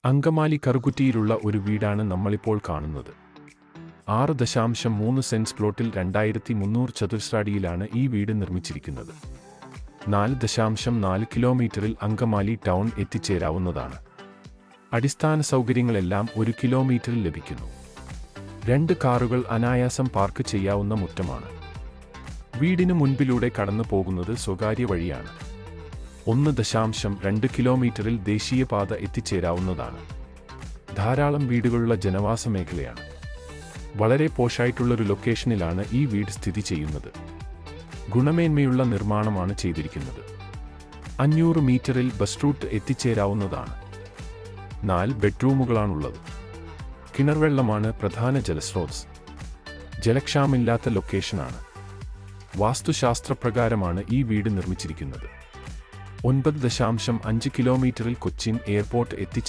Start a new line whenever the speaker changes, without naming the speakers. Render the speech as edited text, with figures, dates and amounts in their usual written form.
അങ്കമാലി കറുകുറ്റിയിലുള്ള ഒരു വീടാണ് നമ്മളിപ്പോൾ കാണുന്നത്. 6.3 സെന്റ്സ് പ്ലോട്ടിൽ 2300 ചതുരശ്രടിയിലാണ് ഈ വീട് നിർമ്മിച്ചിരിക്കുന്നത്. 4.4 കിലോമീറ്ററിൽ അങ്കമാലി ടൗൺ എത്തിച്ചേരാവുന്നതാണ്. അടിസ്ഥാന സൗകര്യങ്ങളെല്ലാം 1 കിലോമീറ്ററിൽ ലഭിക്കുന്നു. 2 കാറുകൾ അനായാസം പാർക്ക് ചെയ്യാവുന്ന മുറ്റമാണ്. വീടിന് മുൻപിലൂടെ കടന്നു പോകുന്നത് സ്വകാര്യ വഴിയാണ്. 1.2 കിലോമീറ്ററിൽ ദേശീയപാത എത്തിച്ചേരാവുന്നതാണ്. ധാരാളം വീടുകളുള്ള ജനവാസ മേഖലയാണ്. വളരെ പോഷായിട്ടുള്ളൊരു ലൊക്കേഷനിലാണ് ഈ വീട് സ്ഥിതി ചെയ്യുന്നത്. ഗുണമേന്മയുള്ള നിർമ്മാണമാണ് ചെയ്തിരിക്കുന്നത്. 500 മീറ്ററിൽ ബസ് റൂട്ട് എത്തിച്ചേരാവുന്നതാണ്. 4 ബെഡ്റൂമുകളാണുള്ളത്. കിണർവെള്ളമാണ് പ്രധാന ജലസ്രോതസ്. ജലക്ഷാമമില്ലാത്ത ലൊക്കേഷനാണ്. വാസ്തുശാസ്ത്രപ്രകാരമാണ് ഈ വീട് നിർമ്മിച്ചിരിക്കുന്നത്. 9.5 കിലോമീറ്ററിൽ കൊച്ചിൻ എയർപോർട്ട് എത്തിച്ചേരാവുന്നതാണ്.